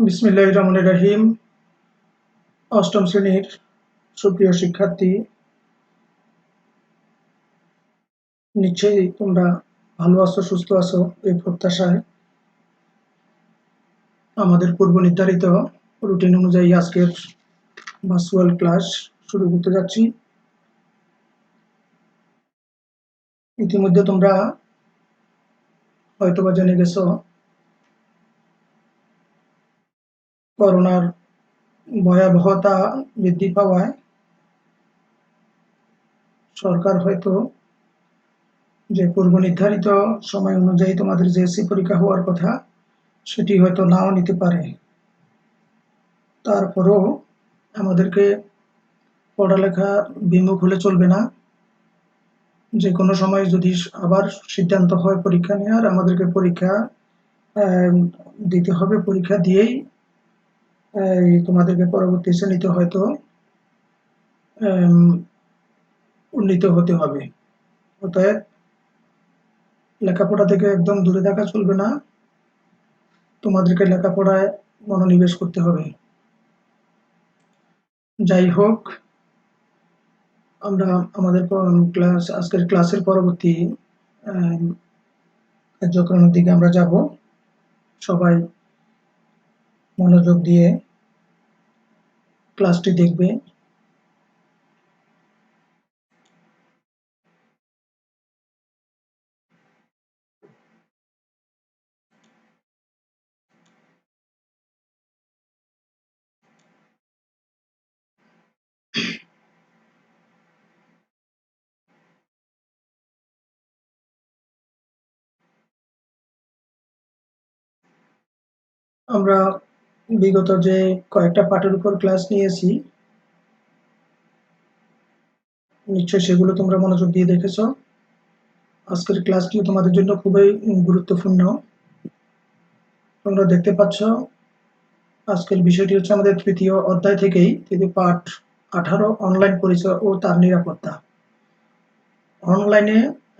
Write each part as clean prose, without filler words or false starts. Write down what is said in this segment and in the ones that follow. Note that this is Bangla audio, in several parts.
বিসমিল্লাহির রহমানির রহিম। অষ্টম শ্রেণীর সুপ্রিয় শিক্ষার্থী, নিশ্চয়ই তোমরা ভালো আছো, সুস্থ আছো এই প্রত্যাশায় আমাদের পূর্ব নির্ধারিত রুটিন অনুযায়ী আজকের ভার্চুয়াল ক্লাস শুরু করতে যাচ্ছি। ইতিমধ্যে তোমরা হয়তোবা জেনে গেছো করোনার ভয়াবহতা বৃদ্ধি পাওয়ায় সরকার হয়তো যে পূর্ব নির্ধারিত সময় অনুযায়ী তোমাদের জেএসসি পরীক্ষা হওয়ার কথা সেটি হয়তো নাও নিতে পারে। তারপরেও আমাদেরকে পড়ালেখা বিমুখ হলে চলবে না। যে কোনো সময় যদি আবার সিদ্ধান্ত হয় পরীক্ষা নেওয়ার, আমাদেরকে পরীক্ষা দিতে হবে। পরীক্ষা দিয়েই তোমাদেরকে পরবর্তী শ্রেণীতে হয়তো উন্নীত হতে হবে। অতএব লেখাপড়া থেকে একদম দূরে থাকা চলবে না, তোমাদেরকে লেখাপড়ায় মনোনিবেশ করতে হবে। যাই হোক, আমরা আমাদের আজকের ক্লাসের পরবর্তী কার্যক্রমের দিকে আমরা যাব। সবাই মনোযোগ দিয়ে ক্লাসটি দেখবে। আমরা বিগত যে কয়েকটা পাঠের উপর ক্লাস নিয়েছি, নিশ্চয়ই সেগুলো তোমরা মনোযোগ দিয়ে দেখেছো। আজকের ক্লাসটিও তোমাদের জন্য খুবই গুরুত্বপূর্ণ। তোমরা দেখতে পাচ্ছ আজকের বিষয়টি হচ্ছে আমাদের তৃতীয় অধ্যায় থেকেই, তৃতীয় পাঠ 18 অনলাইন পরিচয় ও তার নিরাপত্তা। অনলাইনে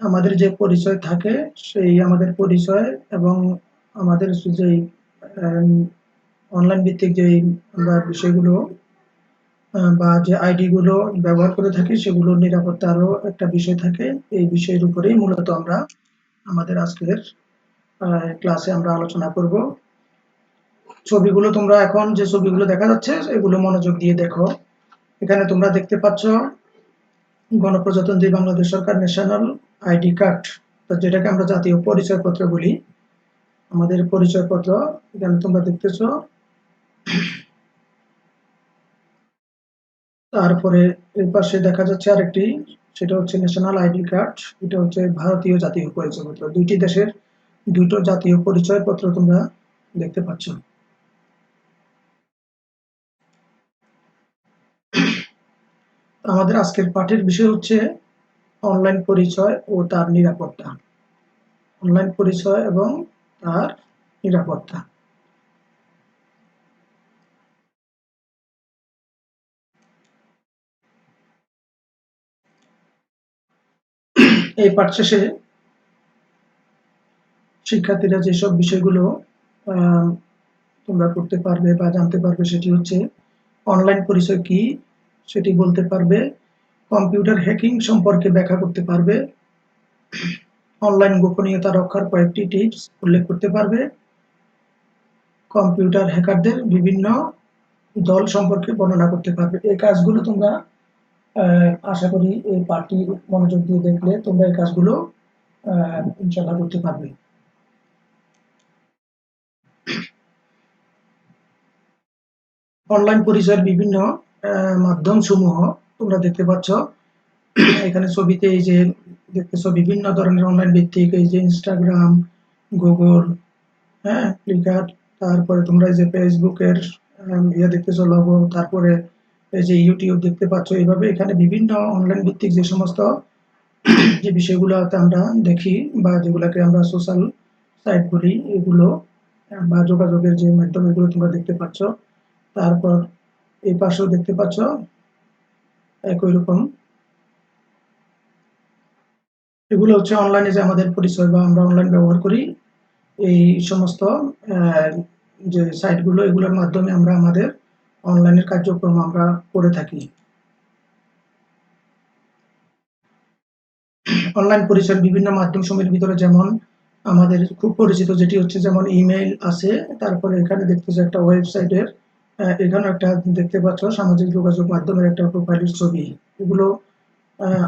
আমাদের যে পরিচয় থাকে সেই আমাদের পরিচয় এবং আমাদের যেই অনলাইন ভিত্তিক যেই আমরা বিষয়গুলো বা যে আইডি গুলো ব্যবহার করে থাকি সেগুলোর নিরাপত্তারও একটা বিষয় থাকে। এই বিষয়ের উপরেই মূলত আমরা আমাদের আজকের ক্লাসে আমরা আলোচনা করব। ছবিগুলো তোমরা এখন যে ছবিগুলো দেখা যাচ্ছে এগুলো মনোযোগ দিয়ে দেখো। এখানে তোমরা দেখতে পাচ্ছ গণপ্রজাতন্ত্রী বাংলাদেশ সরকার ন্যাশনাল আইডি কার্ড, যেটাকে আমরা জাতীয় পরিচয়পত্র বলি। আমাদের পরিচয়পত্র এখানে তোমরা দেখতেছো। তারপরে এর পাশে দেখা যাচ্ছে আরেকটি, সেটা হচ্ছে ন্যাশনাল আইডি কার্ড। এটা হচ্ছে ভারতীয় জাতীয় পরিচয়পত্র। দুইটি দেশের দুটো জাতীয় পরিচয়পত্র তোমরা দেখতে পাচ্ছ। আমাদের আজকের পাঠের বিষয় হচ্ছে অনলাইন পরিচয় ও তার নিরাপত্তা। অনলাইন পরিচয় এবং তার নিরাপত্তা। এই পাঠ শেষে শিক্ষার্থীরা যেসব বিষয়গুলো তোমরা করতে পারবে বা জানতে পারবে সেটি হচ্ছে অনলাইন পরিচয় কি সেটি বলতে পারবে, কম্পিউটার হ্যাকিং সম্পর্কে ব্যাখ্যা করতে পারবে, অনলাইন গোপনীয়তা রক্ষার কয়েকটি টিপস উল্লেখ করতে পারবে, কম্পিউটার হ্যাকারদের বিভিন্ন দল সম্পর্কে বর্ণনা করতে পারবে। এই কাজগুলো তোমরা আশা করি এই পাঠটি মনোযোগ দিয়ে দেখলে তোমরা এই কাজগুলো ইনশাআল্লাহ করতে পারবে। অনলাইন পরিচয়ের বিভিন্ন মাধ্যম সমূহ তোমরা দেখতে পাচ্ছ। এখানে ছবিতে এই যে দেখতেছো বিভিন্ন ধরনের অনলাইন ভিত্তিক, এই যে ইনস্টাগ্রাম, গুগল, হ্যাঁ, ফ্লিপকার্ট, তারপরে তোমরা এই যে ফেসবুকের দেখতেছো লগো, তারপরে এই যে ইউটিউব দেখতে পাচ্ছ। এইভাবে এখানে বিভিন্ন অনলাইন ভিত্তিক যে সমস্ত যে বিষয়গুলোতে আমরা দেখি বা যেগুলোকে আমরা সোশ্যাল সাইট বলি, এগুলো বা যোগাযোগের যে মাধ্যম, এগুলো তোমরা দেখতে পাচ্ছ। তারপর এই পাশেও দেখতে পাচ্ছ একই রকম। এগুলো হচ্ছে অনলাইনে যে আমাদের পরিচয় বা আমরা অনলাইন ব্যবহার করি এই সমস্ত যে সাইটগুলো এগুলোর মাধ্যমে আমরা আমাদের অনলাইনের কার্যক্রম আমরা করে থাকি। অনলাইন পরিচয়ের বিভিন্ন মাধ্যমসমূহের ভিতরে যেমন আমাদের খুব পরিচিত যেটি হচ্ছে যেমন ইমেইল আছে, তারপরে এখানে দেখতেছি একটা ওয়েবসাইটের এখানেও একটা দেখতে পাচ্ছ সামাজিক যোগাযোগ মাধ্যমের একটা প্রোফাইলের ছবি। এগুলো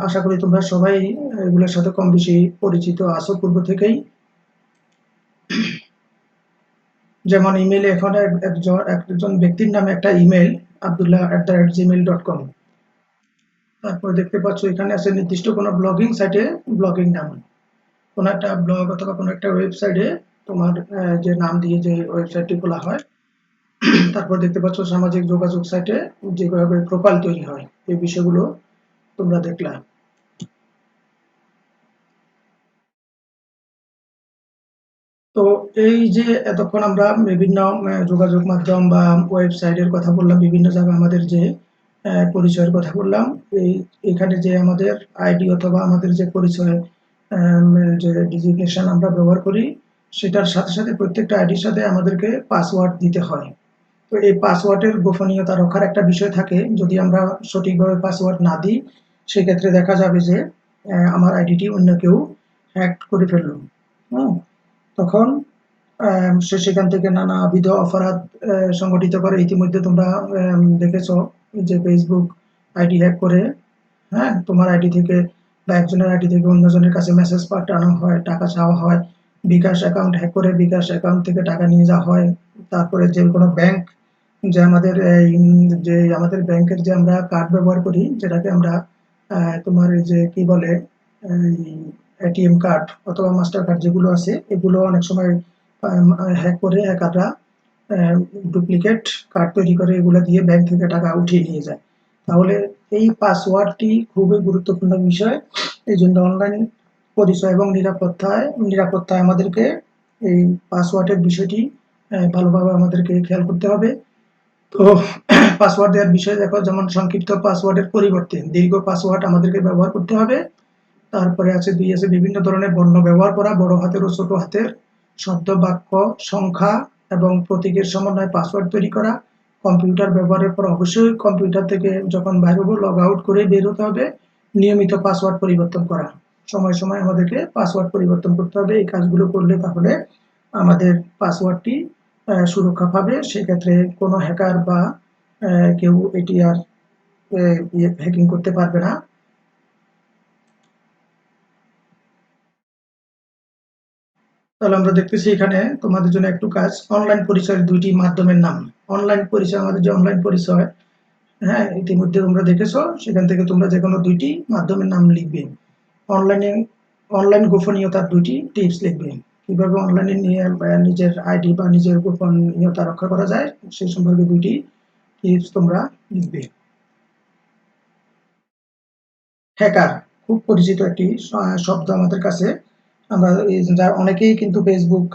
আশা করি তোমরা সবাই এগুলোর সাথে কম বেশি পরিচিত আছো পূর্ব থেকেই। যেমন ইমেইলে এখন একজন ব্যক্তির নামে একটা ইমেইল abdullah@gmail.com। তারপরে দেখতে পাচ্ছ এখানে আছে নির্দিষ্ট কোনো ব্লগিং সাইটে ব্লগিং নাম। কোনো একটা ব্লগ অথবা কোনো একটা ওয়েবসাইটে তোমার যে নাম দিয়ে যে ওয়েবসাইটটি খোলা হয়। তারপর দেখতে পাচ্ছ সামাজিক যোগাযোগ সাইটে যেভাবে প্রোফাইল তৈরি হয় এই বিষয়গুলো তোমরা দেখলা। তো এই যে এতক্ষণ আমরা বিভিন্ন যোগাযোগ মাধ্যম বা ওয়েবসাইটের কথা বললাম, বিভিন্ন জায়গায় আমাদের যে পরিচয়ের কথা বললাম, এখানে যে আমাদের আইডি অথবা আমাদের যে পরিচয় আম যে ডিজিগনেশন আমরা ব্যবহার করি, সেটার সাথে, সাথে প্রত্যেকটা আইডির সাথে আমাদেরকে পাসওয়ার্ড দিতে হয়। তো এই পাসওয়ার্ডের গোপনীয়তা রক্ষার একটা বিষয় থাকে। যদি আমরা সঠিকভাবে পাসওয়ার্ড না দিই, সেক্ষেত্রে দেখা যাবে যে আমার আইডিটি অন্য কেউ হ্যাক করে ফেলল। হুম? তখন সে সেখান থেকে নানাবিধ অপরাধ সংগঠিত করে। ইতিমধ্যে তোমরা দেখেছ যে Facebook আইডি হ্যাক করে, হ্যাঁ? তোমার আইডি থেকে বা একজনের আইডি থেকে অন্যজনের কাছে মেসেজ পাঠানো হয়, টাকা চাওয়া হয়। বিকাশ অ্যাকাউন্ট হ্যাক করে বিকাশ অ্যাকাউন্ট থেকে টাকা নিয়ে যাওয়া হয়। তারপরে যেকোনো ব্যাংক যে আমাদের যে আমাদের ব্যাংকের যে আমরা কার্ড ব্যবহার করি, যেটাকে আমরা তোমার এই যে কি বলে এই এটিএম কার্ড অথবা মাস্টার কার্ড যেগুলো আছে, এগুলো অনেক সময় হ্যাক করে হ্যাকাররা ডুপ্লিকেট কার্ড তৈরি করে এগুলো দিয়ে ব্যাংক থেকে টাকা উঠিয়ে নিয়ে যায়। তাহলে এই পাসওয়ার্ডটি খুবই গুরুত্বপূর্ণ বিষয়। এইজন্য অনলাইন পরিচয় এবং নিরাপত্তায় আমাদেরকে এই পাসওয়ার্ডের বিষয়টি ভালোভাবে আমাদেরকে খেয়াল করতে হবে। তো পাসওয়ার্ড দেওয়ার বিষয় দেখো, যেমন সংক্ষিপ্ত পাসওয়ার্ডের পরিবর্তে দীর্ঘ পাসওয়ার্ড আমাদেরকে ব্যবহার করতে হবে। তারপরে আছে বিভিন্ন ধরনের বর্ণ ব্যবহার করা, বড় হাতের ও ছোট হাতের শব্দ, বাক্য, সংখ্যা এবং প্রতীকের সমন্বয়ে পাসওয়ার্ড তৈরি করা। কম্পিউটার ব্যবহারের পর অবশ্যই কম্পিউটার থেকে যখন বাইর হবো লগ আউট করে বের হতে হবে। নিয়মিত পাসওয়ার্ড পরিবর্তন করা। সময়, সময় আমাদেরকে পাসওয়ার্ড পরিবর্তন করতে হবে। এই কাজগুলো করলে তাহলে আমাদের পাসওয়ার্ডটি সুরক্ষা পাবে। সেক্ষেত্রে কোনো হ্যাকার বা কেউ এটি আর হ্যাকিং করতে পারবে না। তাহলে আমরা দেখতেছি এখানে তোমাদের জন্য একটু কাজ। অনলাইন পরিচয়ের ২ টি মাধ্যমের নাম। অনলাইন পরিচয়, আমাদের যে অনলাইন পরিচয়, হ্যাঁ? ইতিমধ্যে তোমরা দেখেছ। সেখান থেকে তোমরা যেকোনো ২ টি মাধ্যমের নাম লিখবে। অনলাইনে অনলাইন গোপনীয়তার ২ টি টিপস লিখবে। কিভাবে অনলাইনে নিয়ে নিজের আইডি বা নিজের গোপনীয়তা রক্ষা করা যায়, সে সম্পর্কে ২ টি টিপস তোমরা লিখবে। হ্যাকার খুব পরিচিত একটি শব্দ আমাদের কাছে। আমরা যা অনেকেই কিন্তু Facebook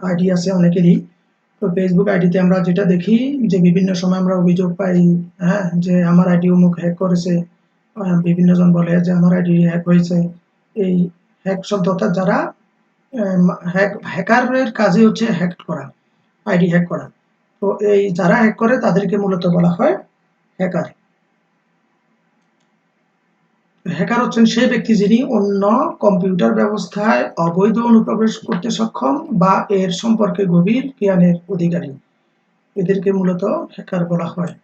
আইডি আছে অনেকেরই। তো Facebook আইডিতে আমরা যেটা দেখি যে বিভিন্ন সময় আমরা অভিযোগ পাই, হ্যাঁ? যে আমার আইডি অমুক হ্যাক করেছে। বিভিন্নজন বলে যে আমার আইডি হ্যাক হয়েছে। এই হ্যাক শব্দ অর্থাৎ যারা হ্যাকারের কাজই হচ্ছে হ্যাক করা, আইডি হ্যাক করা। তো এই যারা হ্যাক করে তাদেরকে মূলত বলা হয় হ্যাকার। হ্যাকার হচ্ছেন সেই ব্যক্তি যিনি অন্য কম্পিউটার ব্যবস্থায় অবৈধ অনুপ্রবেশ করতে সক্ষম বা এর সম্পর্কে গভীর জ্ঞানের অধিকারী। এদেরকে মূলত হ্যাকার বলা হয়।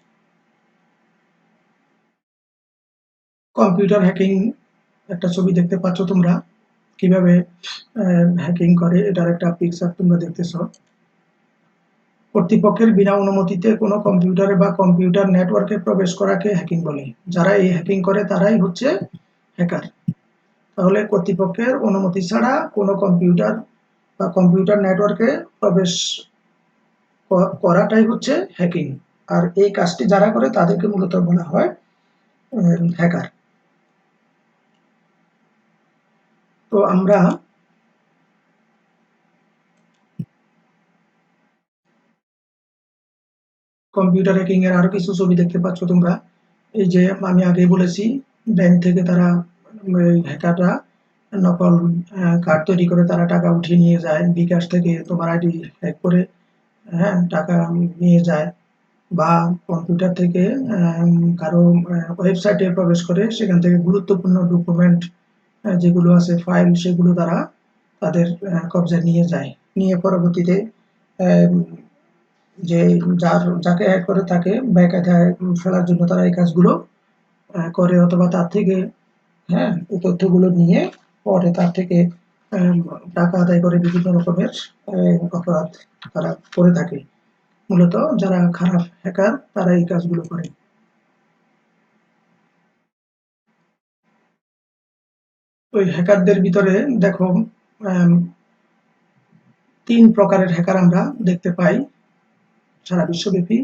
কম্পিউটার হ্যাকিং একটা ছবি দেখতে পাচ্ছ তোমরা। কিভাবে হ্যাকিং করে এটার একটা পিকচার তোমরা দেখতেছ। কর্তৃপক্ষের বিনা অনুমতিতে কোনো কম্পিউটারে বা কম্পিউটার নেটওয়ার্কে প্রবেশ করাকে হ্যাকিং বলে। যারা এই হ্যাকিং করে তারাই হচ্ছে হ্যাকার। তাহলে কর্তৃপক্ষের অনুমতি ছাড়া কোনো কম্পিউটার বা কম্পিউটার নেটওয়ার্কে প্রবেশ করাটাই হচ্ছে হ্যাকিং। আর এই কাজটি যারা করে তাদেরকে মূলত বলা হয় হ্যাকার। তো আমরা কম্পিউটার হ্যাকিং এর আরো কিছু ছবি দেখতে পাচ্ছ তোমরা। এই যে আমি আগেই বলেছি, ব্যাংক থেকে তারা হ্যাকাররা নকল কার্ড তৈরি করে তারা টাকা উঠিয়ে নিয়ে যায়। বিকাশ থেকে তোমার আইডি হ্যাক করে হ্যাঁ, টাকা নিয়ে যায় বা কম্পিউটার থেকে কারো ওয়েবসাইটে প্রবেশ করে সেখান থেকে গুরুত্বপূর্ণ ডকুমেন্ট যেগুলো আছে ফাইল সেগুলো তারা তাদের কবজায় নিয়ে যায়। নিয়ে পরবর্তীতে অ্যাম যে যাকে হ্যাক করে তাকে বেকায়দায় ফেলার জন্য তারা এই কাজগুলো করে অথবা তার থেকে হ্যাঁ, এই তথ্যগুলো নিয়ে পরে তার থেকে অ্যাম টাকা আদায় করে বিভিন্ন রকমের অপরাধ তারা করে থাকে। মূলত যারা খারাপ হ্যাকার তারা এই কাজগুলো করে। ওই হ্যাকারদের ভিতরে দেখো অ্যাম ৩ প্রকারের হ্যাকার আমরা দেখতে পাই সারা বিশ্বব্যাপী।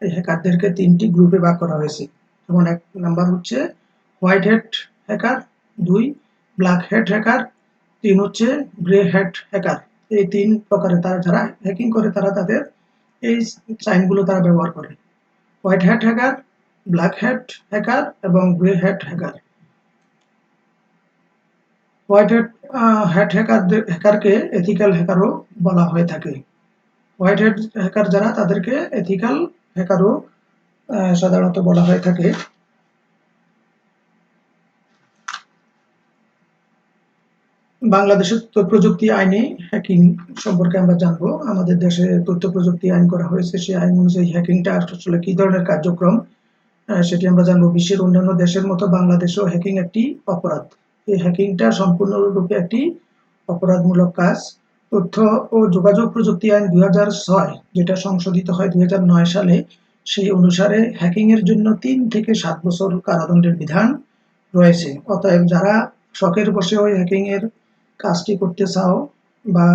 এই হ্যাকারদেরকে ৩ টি গ্রুপে ভাগ করা হয়েছে। যেমন ১ নাম্বার হচ্ছে white hat hacker, ২ black hat hacker, ৩ হচ্ছে গ্রে হ্যাট হ্যাকার। এই ৩ প্রকারের তারা যারা হ্যাকিং করে তারা তাদের এই সাইনগুলো তারা ব্যবহার করে। White hat hacker, black hat hacker এবং grey hat hacker. White hat hat হ্যাকারকে এথিক্যাল হ্যাকারও বলা হয়ে থাকে। হোয়াইট হ্যাট হ্যাকার যারা তাদেরকে এথিক্যাল হ্যাকারও সাধারণত বলা হয়ে থাকে। বাংলাদেশের তথ্য প্রযুক্তি আইনে হ্যাকিং সম্পর্কে আমরা জানবো। আমাদের দেশে তথ্য প্রযুক্তি আইন করা হয়েছে। সেই আইন অনুযায়ী হ্যাকিংটা আসলে কি ধরনের কার্যক্রম সেটি আমরা জানবো। বিশ্বের অন্যান্য দেশের মতো বাংলাদেশেও হ্যাকিং একটি অপরাধ। এই হ্যাকিংটা সম্পূর্ণরূপে একটি অপরাধমূলক কাজ। তথ্য ও যোগাযোগ প্রযুক্তি আইন ২০০৬ যেটা সংশোধিত হয় ২০০৯ সালে, সেই অনুসারে হ্যাকিং এর জন্য ৩ থেকে ৭ বছর কারাদণ্ডের বিধান রয়েছে। অতএব যারা শখের বশে ওই হ্যাকিং এর কাজটি করতে চাও বা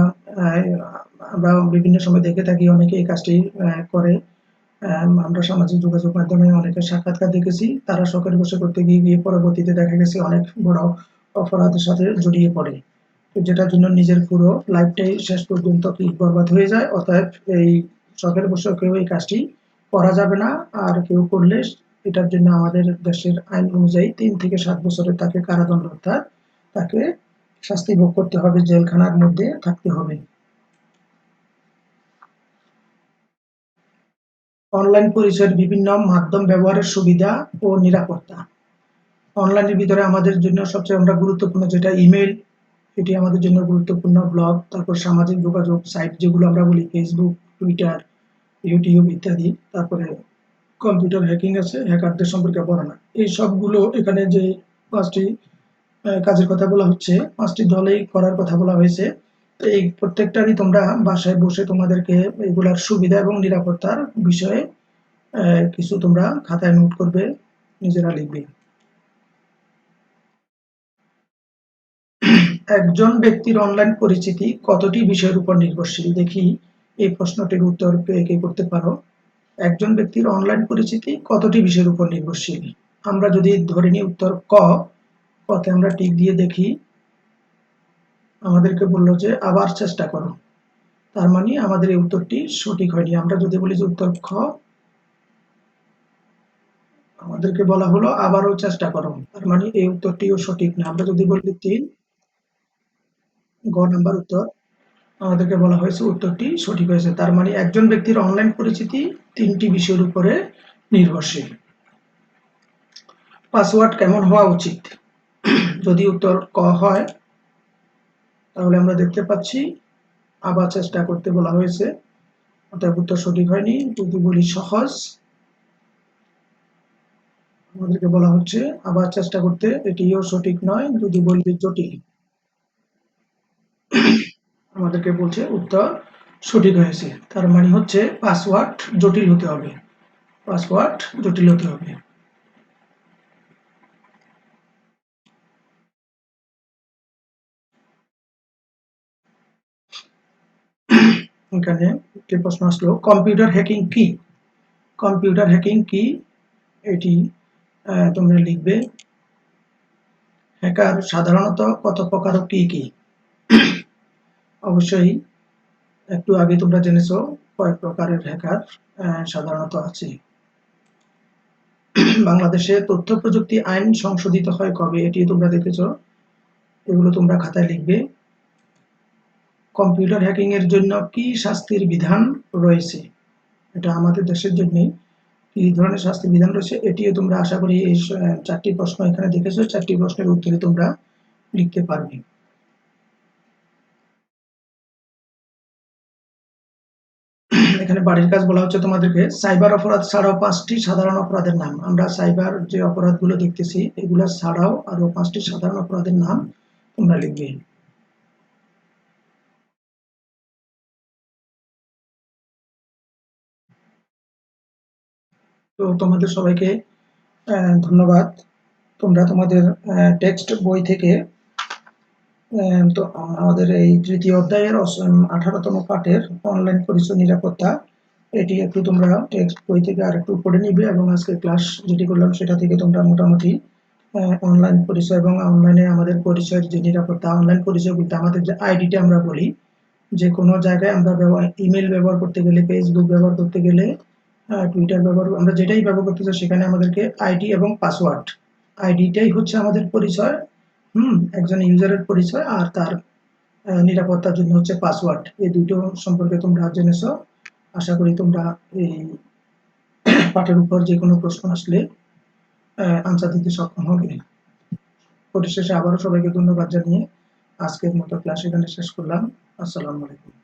আমরা বিভিন্ন সময় দেখে থাকি অনেকে এই কাজটি করে। আমরা সামাজিক যোগাযোগ মাধ্যমে অনেকের সাক্ষাৎকার দেখেছি। তারা শখের বশে করতে গিয়ে পরবর্তীতে দেখা গেছে অনেক বড় অপরাধের সাথে জড়িয়ে পড়ে। তো যেটার জন্য নিজের পুরো লাইফটাই শেষ পর্যন্ত কি বরবাদ হয়ে যায়। অতএব এই শখের বশে কেউ এই কাজটি করা যাবে না। আর কেউ করলে এটার জন্য আমাদের দেশের আইন অনুযায়ী ৩ থেকে ৭ বছরের তাকে কারাদণ্ড অর্থাৎ তাকে শাস্তি ভোগ করতে হবে, জেলখানার মধ্যে থাকতে হবে। অনলাইন পরিচয়ের বিভিন্ন মাধ্যম ব্যবহারের সুবিধা ও নিরাপত্তা। অনলাইনের ভিতরে আমাদের জন্য সবচেয়ে আমরা গুরুত্বপূর্ণ যেটা ইমেইল, এটি আমাদের জন্য গুরুত্বপূর্ণ। ব্লগ, তারপর সামাজিক যোগাযোগ সাইট যেগুলো আমরা বলি ফেসবুক, টুইটার, ইউটিউব ইত্যাদি। তারপরে কম্পিউটার হ্যাকিং আছে, হ্যাকারদের সম্পর্কে বর্ণনা। এই সবগুলো এখানে যে ৫টি কাজের কথা বলা হচ্ছে, ৫টি দলেই করার কথা বলা হয়েছে। তো এই প্রত্যেকটারই তোমরা বাসায় বসে তোমাদেরকে এগুলার সুবিধা এবং নিরাপত্তার বিষয়ে কিছু তোমরা খাতায় নোট করবে, নিজেরা লিখবে। একজন ব্যক্তির অনলাইন পরিচিতি কতটি বিষয়ের উপর নির্ভরশীল? দেখি এই প্রশ্নটির উত্তর কে করতে পারো। একজন ব্যক্তির অনলাইন পরিচিতি কতটি বিষয়ের উপর নির্ভরশীল? আমরা যদি ধরে নিই উত্তর ক, কতে আমরা টিক দিয়ে দেখি। আমাদেরকে বলল যে আবার চেষ্টা করো। তার মানে আমাদের এই উত্তরটি সঠিক হয়নি। আমরা যদি বলি যে উত্তর খ, আমাদেরকে বলা হলো আবারও চেষ্টা করো। তার মানে এই উত্তরটিও সঠিক না। আমরা যদি বলি ৩, গ নাম্বার উত্তর, আমাদেরকে বলা হয়েছে উত্তরটি সঠিক হয়েছে। তার মানে একজন ব্যক্তির অনলাইন পরিচিতি ৩টি বিষয়ের উপরে নির্ভরশীল। পাসওয়ার্ড কেমন হওয়া উচিত? যদি উত্তর ক হয় তাহলে আমরা দেখতে পাচ্ছি আবার চেষ্টা করতে বলা হয়েছে, অতএব উত্তর সঠিক হয়নি। যদি বলি সহজ, আমাদেরকে বলা হচ্ছে আবার চেষ্টা করতে, এটিও সঠিক নয়। যদি বলি জটিল, আমাদেরকে বলছে উত্তর সঠিক হয়েছে। তার মানে হচ্ছে পাসওয়ার্ড জটিল হতে হবে। পাসওয়ার্ড জটিল হতে হবে। এখানে একটি প্রশ্ন আসলো, কম্পিউটার হ্যাকিং কি? কম্পিউটার হ্যাকিং কি এটি তোমরা লিখবে। হ্যাকার সাধারণত কত প্রকার ও কি কি? অবশ্যই একটু আগে তোমরা জেনেছো কয়েক প্রকারের হ্যাকার সাধারণত আছে। বাংলাদেশে তথ্য প্রযুক্তি আইন সংশোধিত হয় কবে? এটি তোমরা দেখেছো, এগুলো তোমরা খাতায় লিখবে। কম্পিউটার হ্যাকিং এর জন্য কি শাস্তির বিধান রয়েছে? এটা আমাদের দেশের জন্যে কি ধরনের শাস্তির বিধান রয়েছে এটিও তোমরা আশা করি এই ৪ টি প্রশ্ন এখানে দেখেছো, ৪ টি প্রশ্নের উত্তরে তোমরা লিখতে পারবে। এখানে বাড়ির কাজ বলা হচ্ছে তোমাদেরকে সাইবার অপরাধ ছাড়াও ৫ টি সাধারণ অপরাধের নাম। আমরা সাইবার যে অপরাধগুলো দেখতেছি এগুলা ছাড়াও আরো ৫ টি সাধারণ অপরাধের নাম তোমরা লিখবে। তো তোমাদের সবাইকে ধন্যবাদ। তোমরা তোমাদের টেক্সট বই থেকে তো আমাদের এই ৩য় অধ্যায়ের ১৮তম পাঠের অনলাইন পরিচয় নিরাপত্তা এটি একটু তোমরা টেক্সট বই থেকে আরেকটু পড়ে নিবে এবং আজকে ক্লাস যেটি করলাম সেটা থেকে তোমরা মোটামুটি অনলাইন পরিচয় এবং অনলাইনে আমাদের পরিচয়ের যে নিরাপত্তা, অনলাইন পরিচয় বলতে আমাদের যে আইডিটা আমরা বলি, যে কোনো জায়গায় আমরা ইমেল ব্যবহার করতে গেলে, ফেসবুক ব্যবহার করতে গেলে, টুইটার ব্যবহার আমরা যেটাই ব্যবহার করতে চাই সেখানে আমাদেরকে আইডি এবং পাসওয়ার্ড, আইডিটাই হচ্ছে আমাদের পরিচয়, একজন ইউজারের পরিচয় আর তার নিরাপত্তার জন্য হচ্ছে পাসওয়ার্ড। এই দুটো সম্পর্কে তোমরা জেনেছো। আশা করি তোমরা এই পাঠের উপর যে কোনো প্রশ্ন আসলে আনসার দিতে সক্ষম হবে। পরিশেষে আবারও সবাইকে ধন্যবাদ জানিয়ে আজকের মতো ক্লাস এখানে শেষ করলাম। আসসালামু আলাইকুম।